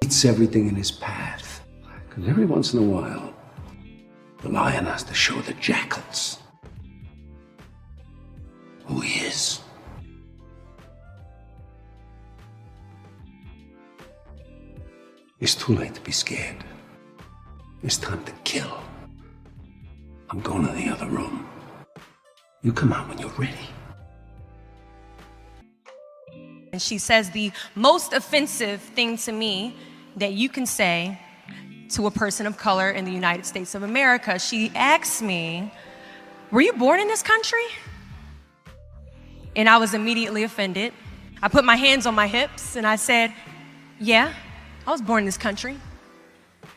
Eats everything in his path. Because every once in a while, the lion has to show the jackals who he is. It's too late to be scared. It's time to kill. I'm going to the other room. You come out when you're ready. And she says the most offensive thing to me that you can say to a person of color in the United States of America. She asks me, "Were you born in this country?" And I was immediately offended. I put my hands on my hips and I said, "Yeah, I was born in this country."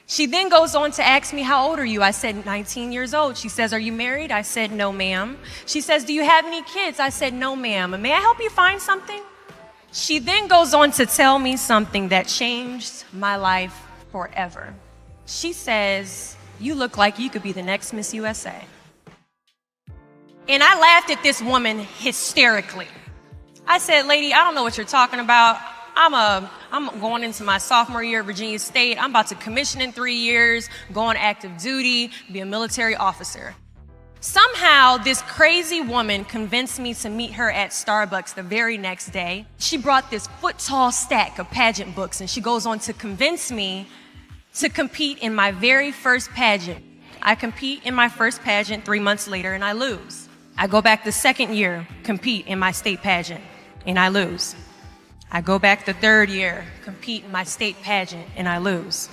She then goes on to ask me, "How old are you?" I said, 19 years old. She says, "Are you married?" I said, "No, ma'am." She says, "Do you have any kids?" I said, "No, ma'am." "May I help you find something?" She then goes on to tell me something that changed my life forever. She says, "You look like you could be the next Miss USA." And I laughed at this woman hysterically. I said, "Lady, I don't know what you're talking about. I'm going into my sophomore year at Virginia State. I'm about to commission in 3 years, go on active duty, be a military officer." Somehow, this crazy woman convinced me to meet her at Starbucks the very next day. She brought this foot-tall stack of pageant books, and she goes on to convince me to compete in my very first pageant. I compete in my first pageant 3 months later, and I lose. I go back the second year, compete in my state pageant, and I lose. I go back the third year, compete in my state pageant, and I lose.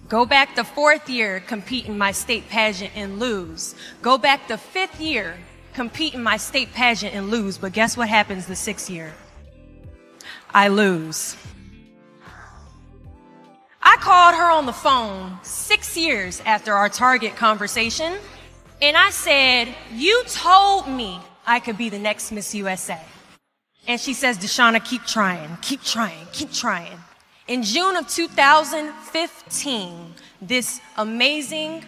Go back the fourth year, compete in my state pageant, and lose. Go back the fifth year, compete in my state pageant, and lose. But guess what happens the sixth year? I lose. I called her on the phone 6 years after our Target conversation, and I said, "You told me I could be the next Miss USA." And she says, "Deshauna, keep trying, keep trying, keep trying." In June of 2015, this amazing,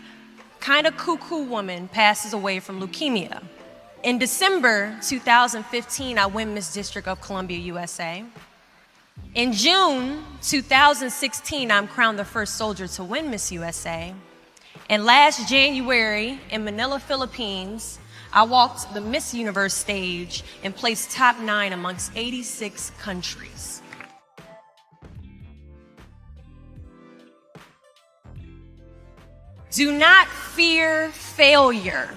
kind of cuckoo woman passes away from leukemia. In December 2015, I win Miss District of Columbia, USA. In June 2016, I'm crowned the first soldier to win Miss USA. And last January in Manila, Philippines, I walked the Miss Universe stage and placed top 9 amongst 86 countries. Do not fear failure,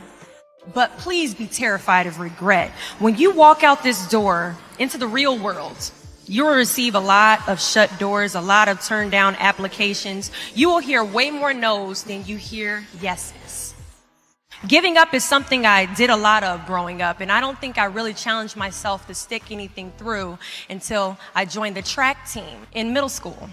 but please be terrified of regret. When you walk out this door into the real world, you will receive a lot of shut doors, a lot of turned down applications. You will hear way more no's than you hear yeses. Giving up is something I did a lot of growing up, and I don't think I really challenged myself to stick anything through until I joined the track team in middle school.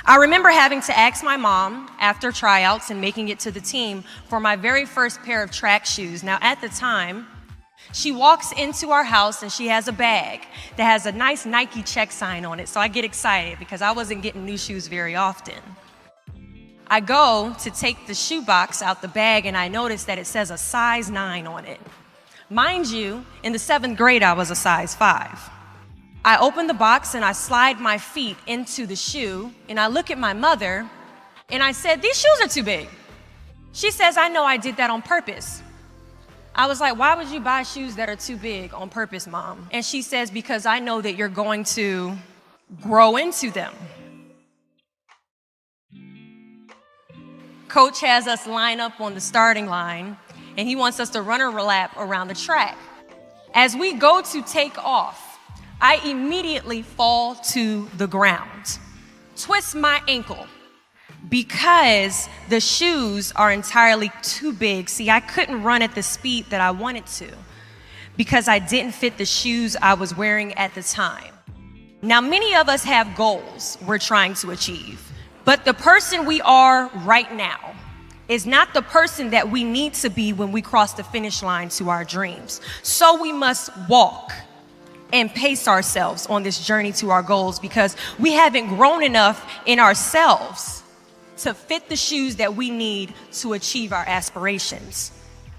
I remember having to ask my mom after tryouts and making it to the team for my very first pair of track shoes. Now, at the time, she walks into our house and she has a bag that has a nice Nike check sign on it. So I get excited because I wasn't getting new shoes very often. I go to take the shoe box out the bag and I notice that it says a size 9 on it. Mind you, in the 7th grade, I was a size 5. I open the box and I slide my feet into the shoe and I look at my mother and I said, "These shoes are too big." She says, "I know, I did that on purpose." I was like, "Why would you buy shoes that are too big on purpose, Mom?" And she says, "Because I know that you're going to grow into them." Coach has us line up on the starting line and he wants us to run a lap around the track. As we go to take off, I immediately fall to the ground, twist my ankle because the shoes are entirely too big. See, I couldn't run at the speed that I wanted to because I didn't fit the shoes I was wearing at the time. Now, many of us have goals we're trying to achieve, but the person we are right now is not the person that we need to be when we cross the finish line to our dreams. So we must walk and pace ourselves on this journey to our goals because we haven't grown enough in ourselves to fit the shoes that we need to achieve our aspirations.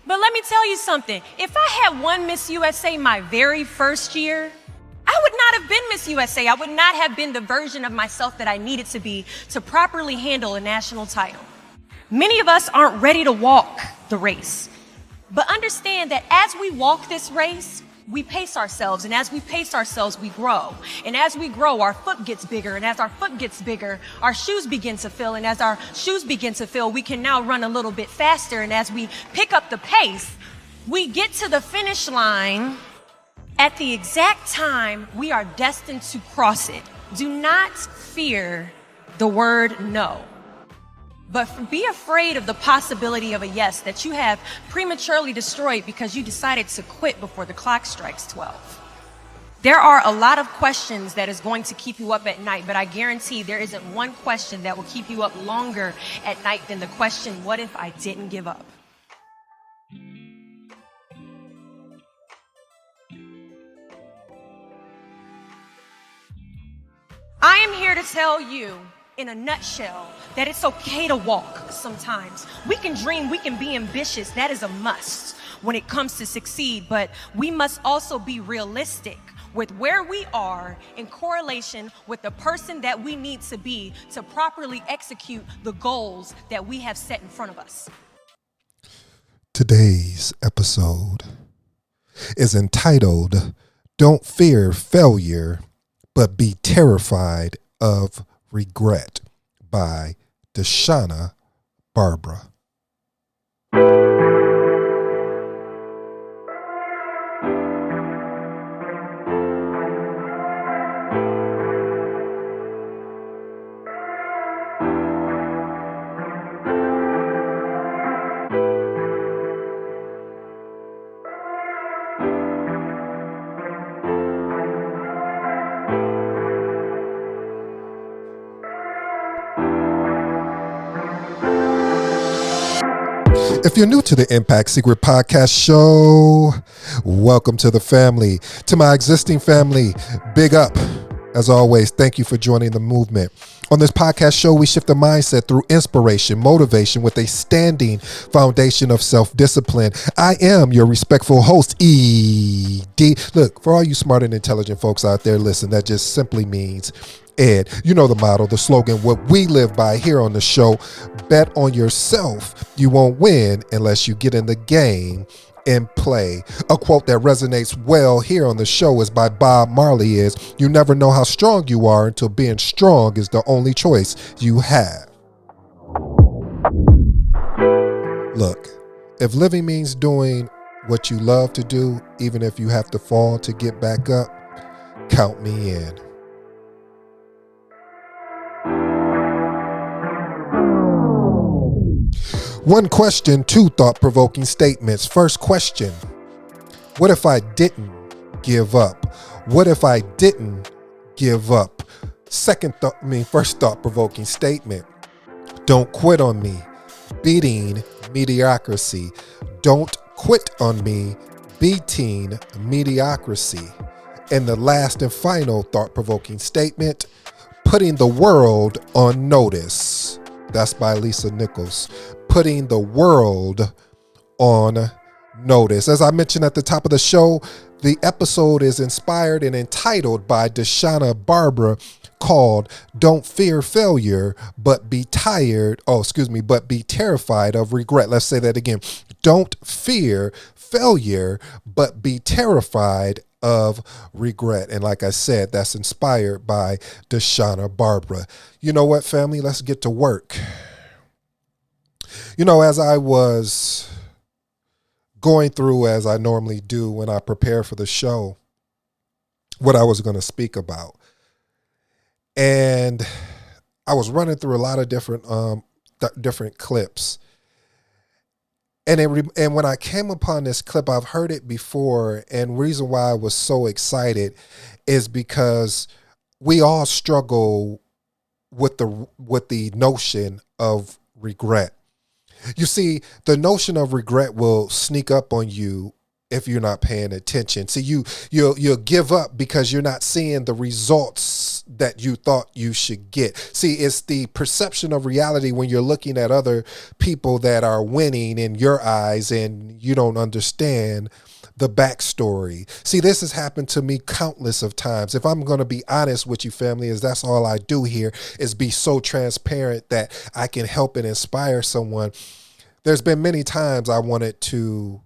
But let me tell you something. If I had won Miss USA my very first year, I would not have been Miss USA. I would not have been the version of myself that I needed to be to properly handle a national title. Many of us aren't ready to walk the race. But understand that as we walk this race, we pace ourselves, and as we pace ourselves, we grow. And as we grow, our foot gets bigger, and as our foot gets bigger, our shoes begin to fill, and as our shoes begin to fill, we can now run a little bit faster, and as we pick up the pace, we get to the finish line at the exact time we are destined to cross it. Do not fear the word no. But be afraid of the possibility of a yes that you have prematurely destroyed because you decided to quit before the clock strikes 12. There are a lot of questions that is going to keep you up at night, but I guarantee there isn't one question that will keep you up longer at night than the question, what if I didn't give up? I am here to tell you in a nutshell that it's okay to walk sometimes. We can dream, we can be ambitious. That is a must when it comes to succeed, but we must also be realistic with where we are in correlation with the person that we need to be to properly execute the goals that we have set in front of us. Today's episode is entitled, Don't Fear Failure, but Be Terrified of Regret by Deshauna Barber. If you're new to the Impact Secret Podcast Show, welcome to the family. To my existing family, big up. As always, thank you for joining the movement. On this podcast show, we shift the mindset through inspiration, motivation with a standing foundation of self-discipline. I am your respectful host, E.D. Look, for all you smart and intelligent folks out there, listen, that just simply means Ed. You know the motto, the slogan, what we live by here on the show. Bet on yourself. You won't win unless you get in the game and play. A quote that resonates well here on the show is by Bob Marley is, you never know how strong you are until being strong is the only choice you have. Look, if living means doing what you love to do, even if you have to fall to get back up, count me in. One question, two thought-provoking statements. First question, what if I didn't give up? What if I didn't give up? First thought-provoking statement, don't quit on me. Beating mediocrity. Don't quit on me. Beating mediocrity. And the last and final thought-provoking statement, putting the world on notice. That's by Lisa Nichols. Putting the world on notice. As I mentioned at the top of the show, the episode is inspired and entitled by Deshauna Barber, called Don't Fear Failure, but be terrified of regret. Let's say that again. Don't fear failure, but be terrified of regret. And like I said, that's inspired by Deshauna Barber. You know what, family? Let's get to work. You know, as I was going through, as I normally do when I prepare for the show, what I was going to speak about, and I was running through a lot of different clips, and when I came upon this clip, I've heard it before, and the reason why I was so excited is because we all struggle with the notion of regret. You see, the notion of regret will sneak up on you if you're not paying attention. See, you'll give up because you're not seeing the results that you thought you should get. See, it's the perception of reality when you're looking at other people that are winning in your eyes and you don't understand the backstory. See, this has happened to me countless of times. If I'm going to be honest with you, family, is that's all I do here is be so transparent that I can help and inspire someone. There's been many times I wanted to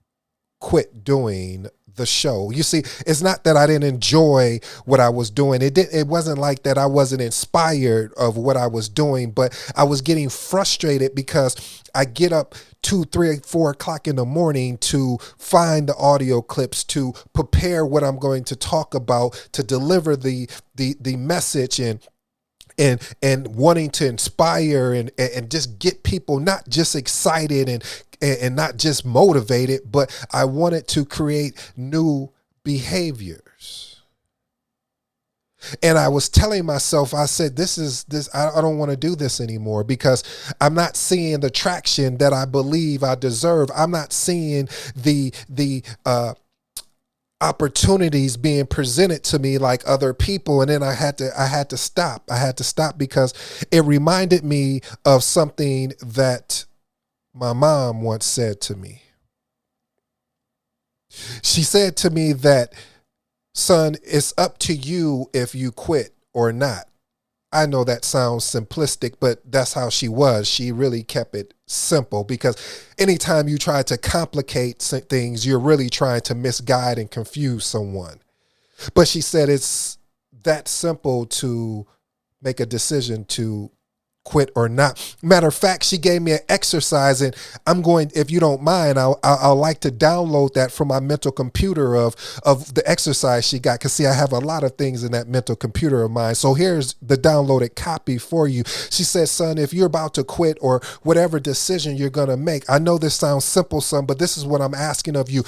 quit doing the show. You see, it's not that I didn't enjoy what I was doing. It wasn't like that I wasn't inspired of what I was doing, but I was getting frustrated because I get up 2, 3, 4 o'clock in the morning to find the audio clips, to prepare what I'm going to talk about, to deliver the message and wanting to inspire and just get people not just excited and not just motivated, but I wanted to create new behaviors. And I was telling myself, I said, I don't want to do this anymore because I'm not seeing the traction that I believe I deserve. I'm not seeing the opportunities being presented to me like other people. And then I had to stop. I had to stop because it reminded me of something that my mom once said to me. She said to me that, son, it's up to you if you quit or not. I know that sounds simplistic, but that's how she was. She really kept it simple because anytime you try to complicate things, you're really trying to misguide and confuse someone. But she said it's that simple to make a decision to quit or not. Matter of fact, she gave me an exercise, and I'm going, if you don't mind, I'll like to download that from my mental computer of the exercise she got. Cause see, I have a lot of things in that mental computer of mine. So here's the downloaded copy for you. She said, son, if you're about to quit or whatever decision you're going to make, I know this sounds simple, son, but this is what I'm asking of you.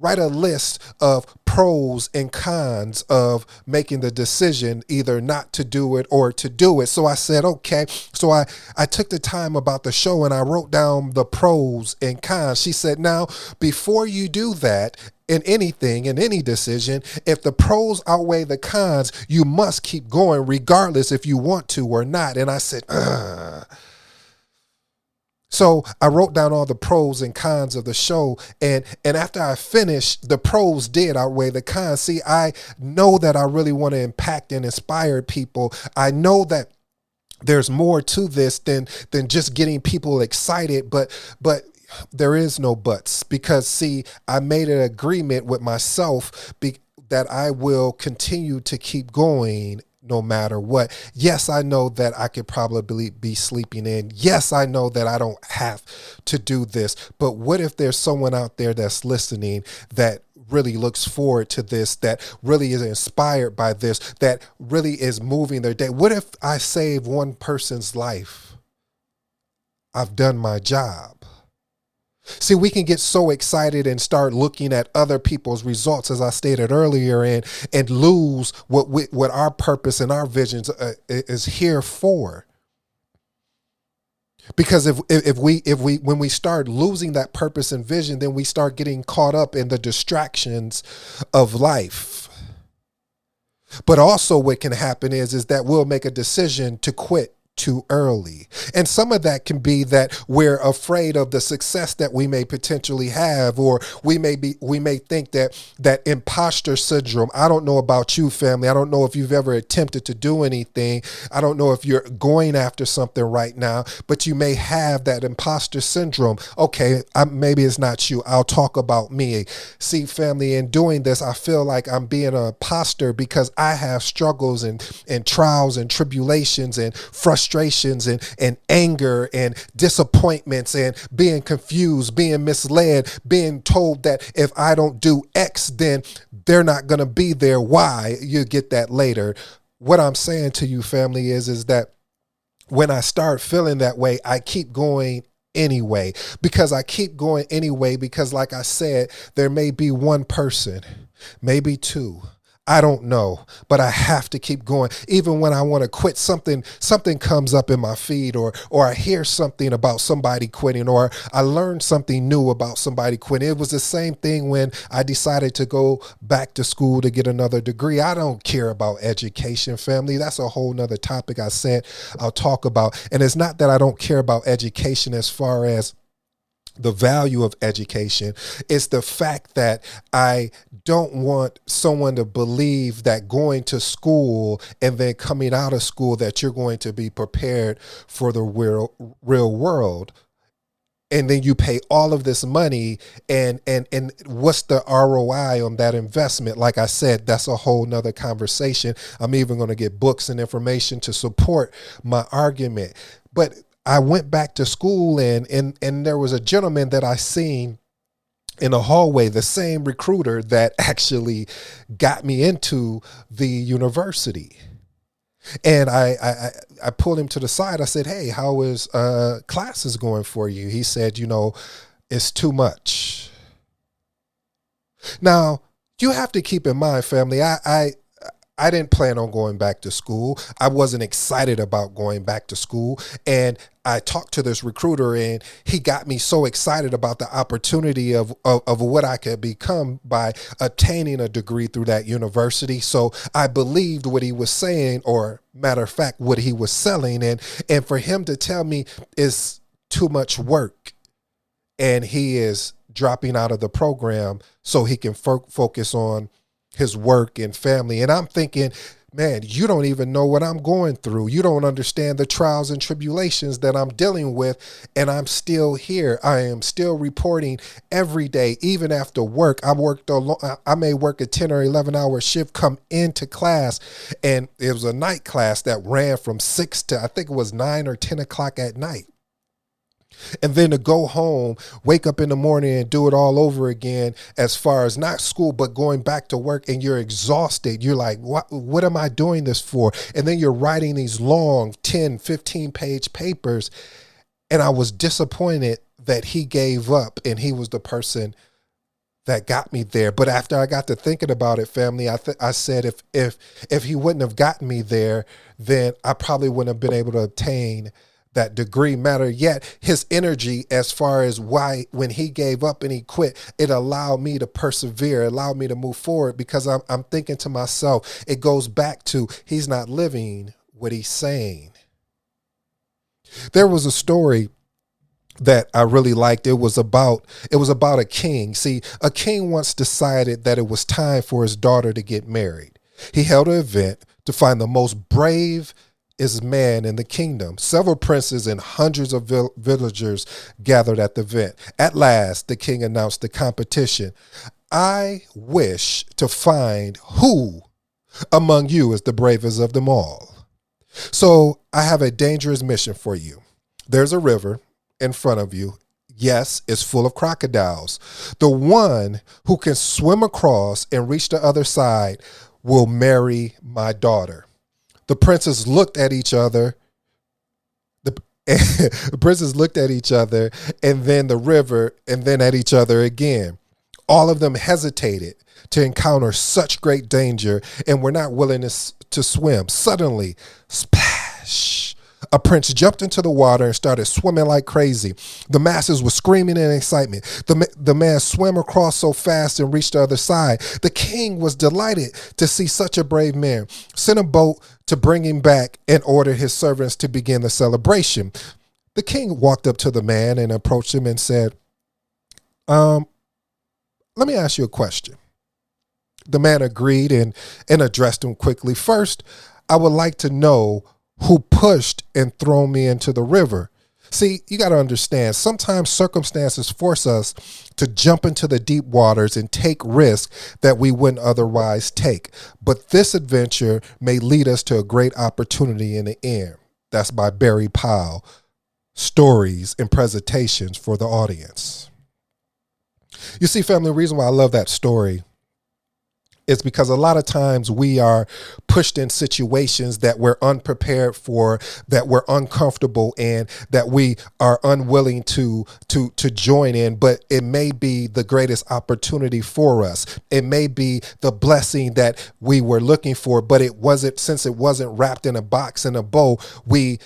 Write a list of pros and cons of making the decision either not to do it or to do it. So I said, okay. So I took the time about the show and I wrote down the pros and cons. She said, now, before you do that, in anything, in any decision, if the pros outweigh the cons, you must keep going regardless if you want to or not. And I said, So I wrote down all the pros and cons of the show. And after I finished, the pros did outweigh the cons. See, I know that I really want to impact and inspire people. I know that there's more to this than just getting people excited, but there is no buts because see, I made an agreement with myself that I will continue to keep going no matter what. Yes, I know that I could probably be sleeping in. Yes, I know that I don't have to do this. But what if there's someone out there that's listening that really looks forward to this, that really is inspired by this, that really is moving their day? What if I save one person's life? I've done my job. See, we can get so excited and start looking at other people's results, as I stated earlier, and lose what our purpose and our visions is here for. Because if we when we start losing that purpose and vision, then we start getting caught up in the distractions of life. But also, what can happen is that we'll make a decision to quit too early. And some of that can be that we're afraid of the success that we may potentially have, or we may think that imposter syndrome. I don't know about you, family. I don't know if you've ever attempted to do anything. I don't know if you're going after something right now, but you may have that imposter syndrome. Okay, maybe it's not you. I'll talk about me. See, family, in doing this, I feel like I'm being an imposter because I have struggles and trials and tribulations and frustrations and anger and disappointments and being confused, being misled, being told that if I don't do X, then they're not going to be there. Why? You get that later. What I'm saying to you, family, is that when I start feeling that way, I keep going anyway, because like I said, there may be one person, maybe two. I don't know, but I have to keep going. Even when I want to quit, something comes up in my feed, or I hear something about somebody quitting, or I learned something new about somebody quitting. It was the same thing when I decided to go back to school to get another degree. I don't care about education, family. That's a whole nother topic I said I'll talk about. And it's not that I don't care about education as far as the value of education. It's the fact that I don't want someone to believe that going to school and then coming out of school that you're going to be prepared for the real world. And then you pay all of this money and what's the ROI on that investment? Like I said, that's a whole nother conversation. I'm even going to get books and information to support my argument. But I went back to school and there was a gentleman that I seen in the hallway, the same recruiter that actually got me into the university. And I pulled him to the side. I said, "Hey, how is classes going for you?" He said, "It's too much." Now, you have to keep in mind, family, I didn't plan on going back to school. I wasn't excited about going back to school. And I talked to this recruiter and he got me so excited about the opportunity of what I could become by attaining a degree through that university. So I believed what he was saying, or matter of fact, what he was selling. And for him to tell me it's too much work and he is dropping out of the program so he can focus on his work and family. And I'm thinking, man, you don't even know what I'm going through. You don't understand the trials and tribulations that I'm dealing with. And I'm still here. I am still reporting every day, even after work. I may work a 10 or 11 hour shift, come into class. And it was a night class that ran from 6 to, I think it was 9 or 10 o'clock at night. And then to go home, wake up in the morning and do it all over again, as far as not school, but going back to work, and you're exhausted. You're like, what am I doing this for? And then you're writing these long 10, 15-page papers. And I was disappointed that he gave up and he was the person that got me there. But after I got to thinking about it, family, I said, if he wouldn't have gotten me there, then I probably wouldn't have been able to obtain that degree. Matter yet, his energy, as far as why when he gave up and he quit, it allowed me to persevere, allowed me to move forward, because I'm thinking to myself, it goes back to he's not living what he's saying. There was a story that I really liked. It was about a king. See, a king once decided that it was time for his daughter to get married. He held an event to find the most brave man in the kingdom. Several princes and hundreds of villagers gathered at the event. At last, the king announced the competition. "I wish to find who among you is the bravest of them all. So I have a dangerous mission for you. There's a river in front of you. Yes, it's full of crocodiles. The one who can swim across and reach the other side will marry my daughter." The princes looked at each other. The princes looked at each other, and then the river, and then at each other again. All of them hesitated to encounter such great danger and were not willing to swim. Suddenly, splash! A prince jumped into the water and started swimming like crazy. The masses were screaming in excitement. The man swam across so fast and reached the other side. The king was delighted to see such a brave man, sent a boat to bring him back, and ordered his servants to begin the celebration. The king walked up to the man and approached him and said, let me ask you a question." The man agreed and addressed him quickly. "First, I would like to know who pushed and thrown me into the river." See, you got to understand, sometimes circumstances force us to jump into the deep waters and take risks that we wouldn't otherwise take. But this adventure may lead us to a great opportunity in the end. That's by Barry Powell. Stories and presentations for the audience. You see, family, the reason why I love that story is because a lot of times we are pushed in situations that we're unprepared for, that we're uncomfortable in, that we are unwilling to join in, but it may be the greatest opportunity for us. It may be the blessing that we were looking for, but since it wasn't wrapped in a box and a bow, we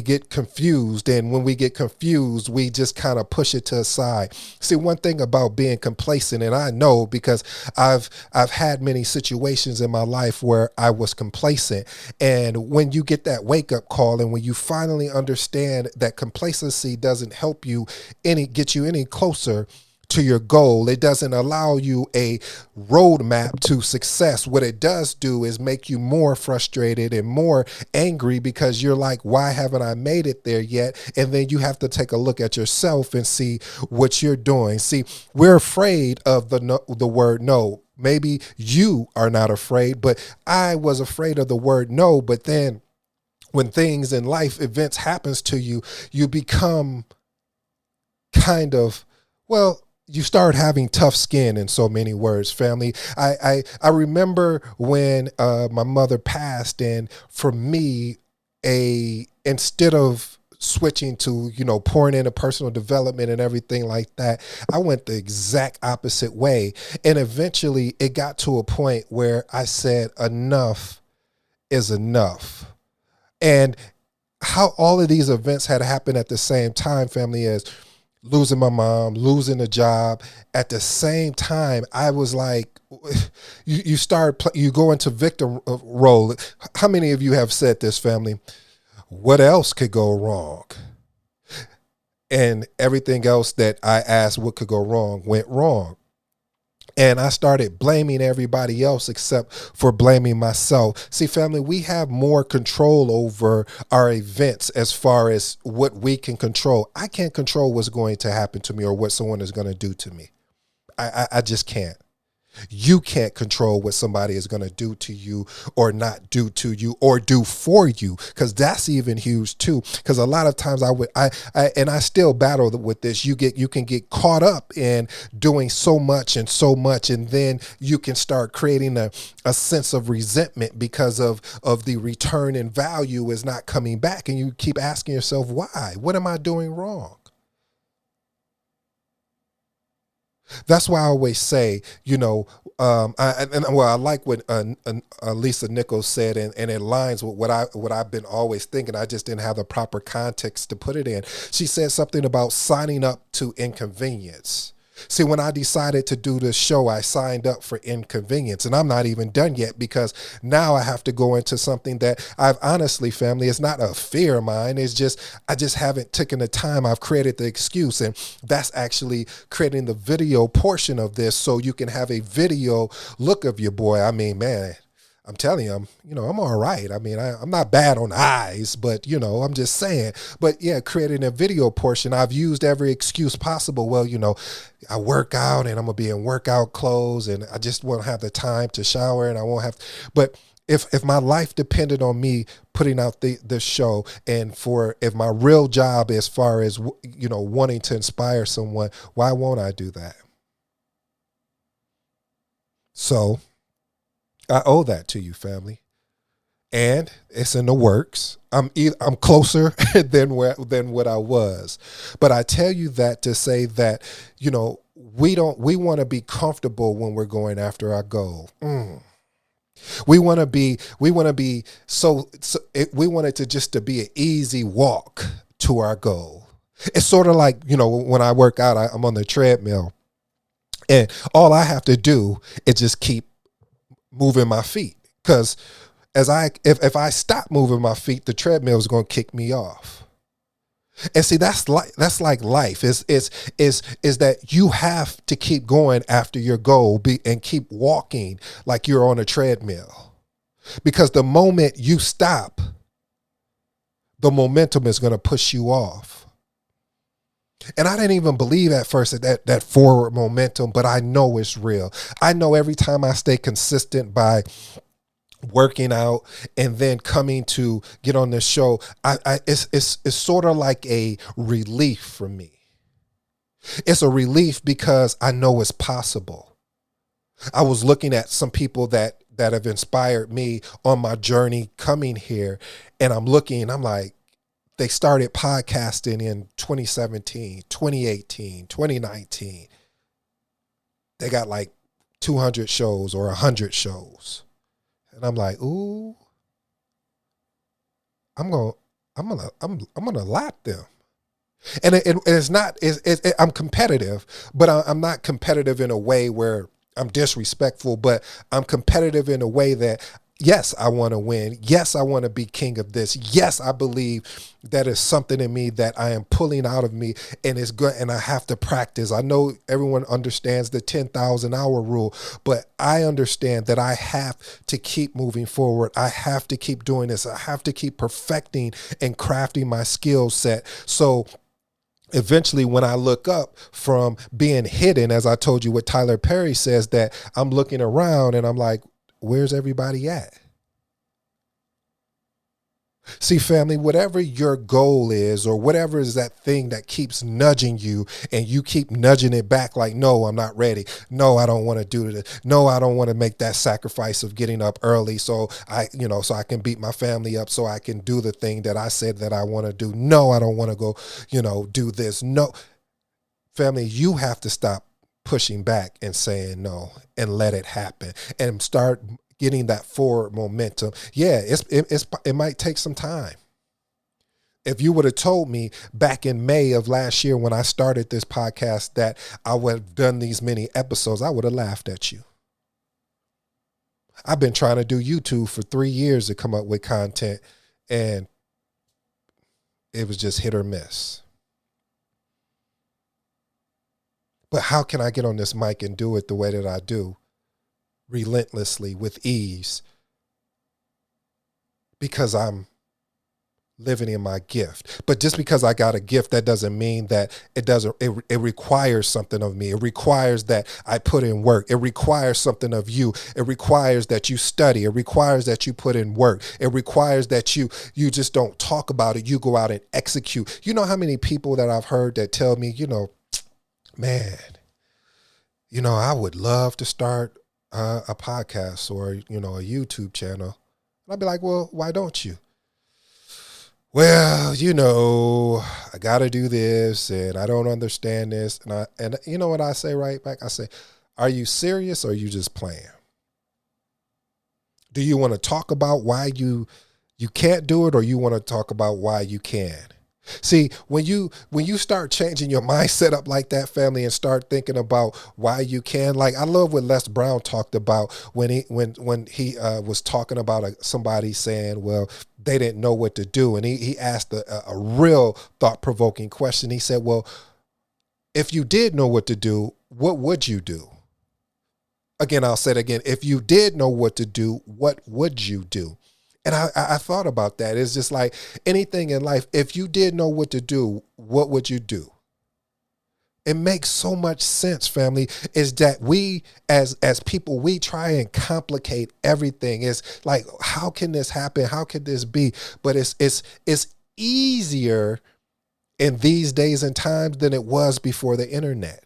get confused. And when we get confused, we just kind of push it to the side. See, one thing about being complacent, and I know because I've I've had many situations in my life where I was complacent. And when you get that wake up call, and when you finally understand that complacency doesn't help you get you any closer to your goal, it doesn't allow you a roadmap to success. What it does do is make you more frustrated and more angry, because you're like, why haven't I made it there yet? And then you have to take a look at yourself and see what you're doing. See, we're afraid of the word no. Maybe you are not afraid, but I was afraid of the word no. But then when things in life, events happens to you, you become kind of, well, you start having tough skin, in so many words, family. I remember when my mother passed, and for me, instead of switching to, pouring into personal development and everything like that, I went the exact opposite way. And eventually it got to a point where I said, enough is enough. And how all of these events had happened at the same time, family, is losing my mom, losing a job. At the same time, I was like, you go into victim role. How many of you have said this, family? What else could go wrong? And everything else that I asked what could go wrong went wrong. And I started blaming everybody else except for blaming myself. See, family, we have more control over our events as far as what we can control. I can't control what's going to happen to me or what someone is going to do to me. I just can't. You can't control what somebody is going to do to you or not do to you or do for you, because that's even huge too. Because a lot of times I still battle with this. You can get caught up in doing so much, and then you can start creating a sense of resentment because of the return in value is not coming back, and you keep asking yourself, why? What am I doing wrong? That's why I always say, I like what Lisa Nichols said, and it aligns with what I've been always thinking. I just didn't have the proper context to put it in. She said something about signing up to inconvenience. See, when I decided to do this show, I signed up for inconvenience, and I'm not even done yet, because now I have to go into something that I've honestly, family, it's not a fear of mine. It's just, I just haven't taken the time. I've created the excuse, and that's actually creating the video portion of this, so you can have a video look of your boy. I mean, man, I'm telling you, I'm all right. I mean, I'm not bad on eyes, but, I'm just saying. But yeah, creating a video portion, I've used every excuse possible. Well, I work out and I'm going to be in workout clothes, and I just won't have the time to shower, and I won't have. But if my life depended on me putting out the show, and if my real job as far as, wanting to inspire someone, why won't I do that? So I owe that to you, family, and it's in the works. I'm closer than what I was, but I tell you that to say that we want to be comfortable when we're going after our goal. We want to be we want it to be an easy walk to our goal. It's sort of like when I work out, I'm on the treadmill, and all I have to do is just keep moving my feet, because if I stop moving my feet, the treadmill is going to kick me off. And see, that's like life is that you have to keep going after your goal and keep walking like you're on a treadmill, because the moment you stop, the momentum is going to push you off. And I didn't even believe at first that forward momentum, but I know it's real. I know every time I stay consistent by working out and then coming to get on this show, it's sort of like a relief for me. It's a relief because I know it's possible. I was looking at some people that have inspired me on my journey coming here, and I'm like, they started podcasting in 2017, 2018, 2019. They got like 200 shows or 100 shows. And I'm like, ooh, I'm gonna lap them. And it's not, I'm competitive, but I'm not competitive in a way where I'm disrespectful, but I'm competitive in a way that, yes, I want to win. Yes, I want to be king of this. Yes, I believe that is something in me that I am pulling out of me, and it's good. And I have to practice. I know everyone understands the 10,000 hour rule, but I understand that I have to keep moving forward. I have to keep doing this. I have to keep perfecting and crafting my skill set. So eventually, when I look up from being hidden, as I told you what Tyler Perry says, that I'm looking around and I'm like, where's everybody at? See, family, whatever your goal is, or whatever is that thing that keeps nudging you and you keep nudging it back like, no, I'm not ready. No, I don't want to do this. No, I don't want to make that sacrifice of getting up early so I can beat my family up, so I can do the thing that I said that I want to do. No, I don't want to go, do this. No, family, you have to stop pushing back and saying no and let it happen and start getting that forward momentum. Yeah, it might take some time. If you would have told me back in May of last year when I started this podcast that I would have done these many episodes, I would have laughed at you. I've been trying to do YouTube for 3 years to come up with content, and it was just hit or miss. But how can I get on this mic and do it the way that I do? Relentlessly, with ease, because I'm living in my gift. But just because I got a gift, that doesn't mean that it requires something of me. It requires that I put in work. It requires something of you. It requires that you study. It requires that you put in work. It requires that you just don't talk about it. You go out and execute. You know how many people that I've heard that tell me, man, I would love to start a podcast or, a YouTube channel. And I'd be like, well, why don't you? Well, I got to do this and I don't understand this. And you know what I say right back? I say, are you serious or are you just playing? Do you want to talk about why you can't do it, or you want to talk about why you can? See, when you start changing your mindset up like that, family, and start thinking about why you can, like I love what Les Brown talked about when he was talking about somebody saying, well, they didn't know what to do, and he asked a real thought-provoking question. He said, well, if you did know what to do, what would you do? Again, I'll say it again. If you did know what to do, what would you do? And I thought about that. It's just like anything in life. If you did know what to do, what would you do? It makes so much sense, family, is that we as people, we try and complicate everything. It's like, how can this happen? How could this be? But it's easier in these days and times than it was before the internet.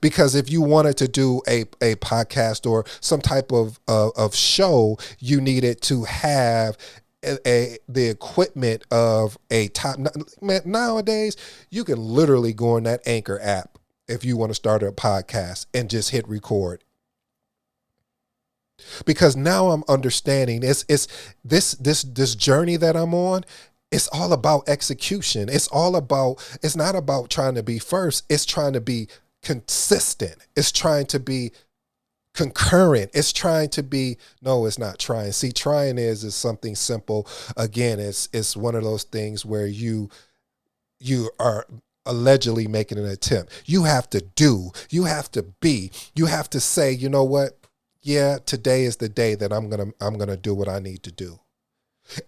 Because if you wanted to do a podcast or some type of show, you needed to have the equipment of a top. Man, nowadays, you can literally go on that Anchor app if you want to start a podcast and just hit record. Because now I'm understanding it's this journey that I'm on. It's all about execution. It's not about trying to be first. It's trying to be consistent. It's trying to be concurrent. It's trying to be, no, it's not trying. See, trying is something simple. Again, it's one of those things where you are allegedly making an attempt. You have to do, you have to be, you have to say, you know what? Yeah, today is the day that I'm going to do what I need to do.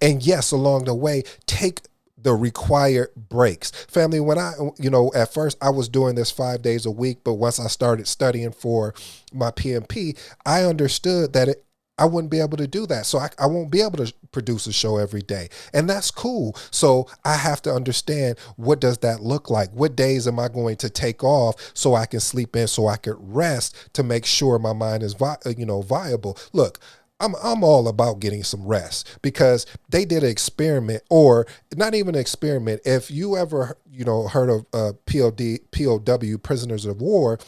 And yes, along the way, take the required breaks. Family, when at first I was doing this 5 days a week, but once I started studying for my PMP, I understood that I wouldn't be able to do that. So I won't be able to produce a show every day. And that's cool. So I have to understand, what does that look like? What days am I going to take off so I can sleep in, so I could rest to make sure my mind is viable? Look, I'm all about getting some rest, because they did an experiment, or not even an experiment. If you ever, heard of POW, prisoners of war,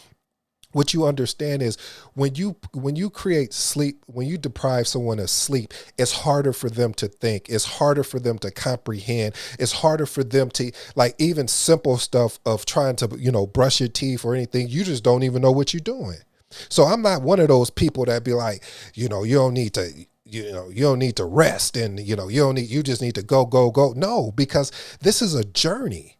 what you understand is when you create sleep, when you deprive someone of sleep, it's harder for them to think. It's harder for them to comprehend. It's harder for them to, like, even simple stuff of trying to, brush your teeth or anything. You just don't even know what you're doing. So I'm not one of those people that be like, you don't need to, you don't need to rest, and you just need to go, go, go. No, because this is a journey.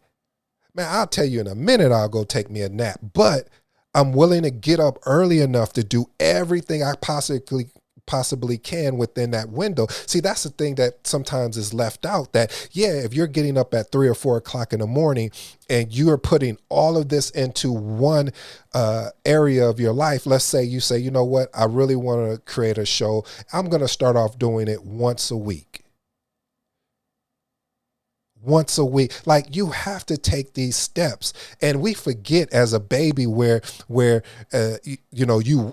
Man, I'll tell you in a minute, I'll go take me a nap, but I'm willing to get up early enough to do everything I possibly can within that window. See, that's the thing that sometimes is left out, that if you're getting up at 3 or 4 o'clock in the morning and you're putting all of this into one area of your life, let's say you say, you know what, I really want to create a show. I'm going to start off doing it once a week. Like, you have to take these steps, and we forget as a baby where you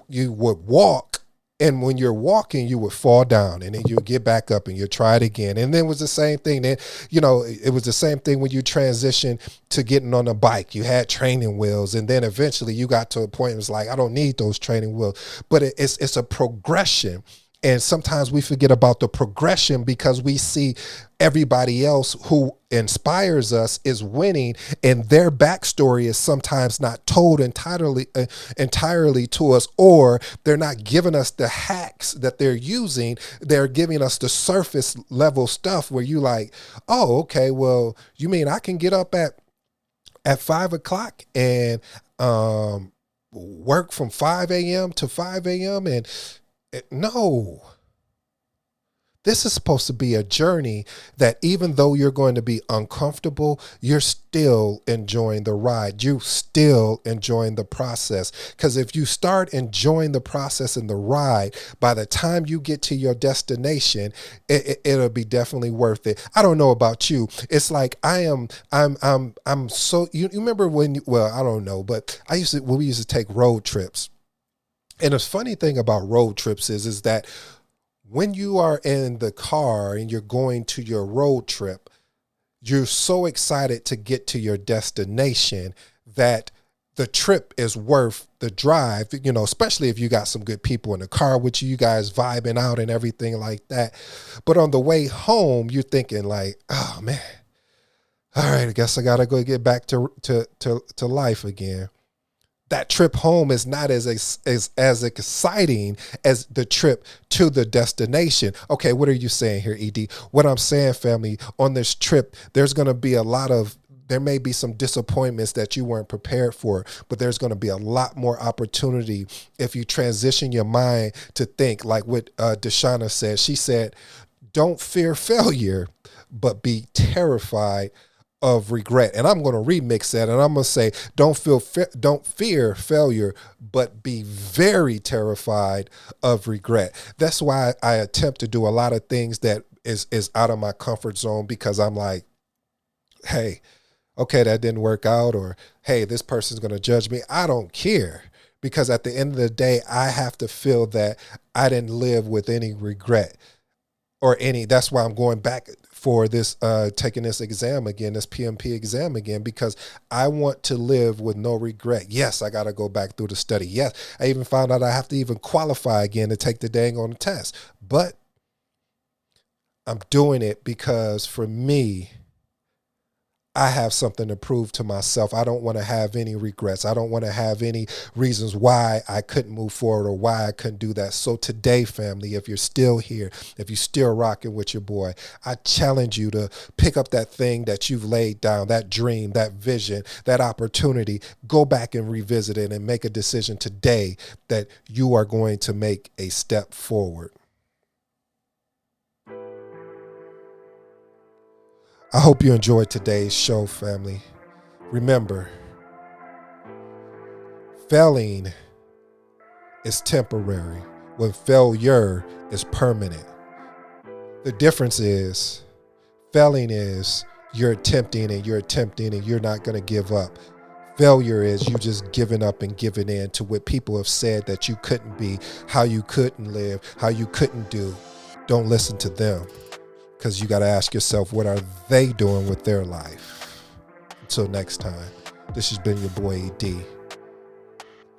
would walk, and when you're walking you would fall down, and then you get back up and you try it again, and then it was the same thing. Then it was the same thing when you transition to getting on a bike. You had training wheels, and then eventually you got to a point it was like, I don't need those training wheels. But it's a progression. And sometimes we forget about the progression because we see everybody else who inspires us is winning, and their backstory is sometimes not told entirely to us, or they're not giving us the hacks that they're using. They're giving us the surface level stuff where you like, oh, okay, well, you mean I can get up at 5 o'clock and work from 5 a.m. to 5 a.m. and no. This is supposed to be a journey that even though you're going to be uncomfortable, you're still enjoying the ride. You're still enjoying the process. Because if you start enjoying the process and the ride, by the time you get to your destination, it'll be definitely worth it. I don't know about you. It's like I'm so, you remember when, I don't know, but when we used to take road trips. And the funny thing about road trips is that when you are in the car and you're going to your road trip, you're so excited to get to your destination that the trip is worth the drive, especially if you got some good people in the car with you guys vibing out and everything like that. But on the way home, you're thinking like, oh man, all right, I guess I got to go get back to life again. That trip home is not as exciting as the trip to the destination. Okay, what are you saying here, ED? What I'm saying, family, on this trip, there may be some disappointments that you weren't prepared for, but there's going to be a lot more opportunity if you transition your mind to think like what Deshauna said. She said, don't fear failure, but be terrified of regret. And I'm going to remix that, and I'm going to say, don't fear failure, but be very terrified of regret. That's why I attempt to do a lot of things that is out of my comfort zone, because I'm like, hey, okay, that didn't work out, or hey, this person's going to judge me. I don't care, because at the end of the day, I have to feel that I didn't live with any regret or any. That's why I'm going back for this, taking this exam again, this PMP exam again, because I want to live with no regret. Yes, I got to go back through the study. Yes, I even found out I have to even qualify again to take the dang on the test. But I'm doing it because for me, I have something to prove to myself. I don't want to have any regrets. I don't want to have any reasons why I couldn't move forward or why I couldn't do that. So today, family, if you're still here, if you're still rocking with your boy, I challenge you to pick up that thing that you've laid down, that dream, that vision, that opportunity. Go back and revisit it and make a decision today that you are going to make a step forward. I hope you enjoyed today's show, family. Remember, failing is temporary when failure is permanent. The difference is failing is you're attempting and you're not going to give up. Failure is you just giving up and giving in to what people have said that you couldn't be, how you couldn't live, how you couldn't do. Don't listen to them. Because you got to ask yourself, what are they doing with their life? Until next time, this has been your boy ED.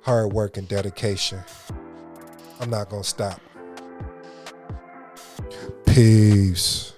Hard work and dedication. I'm not going to stop. Peace.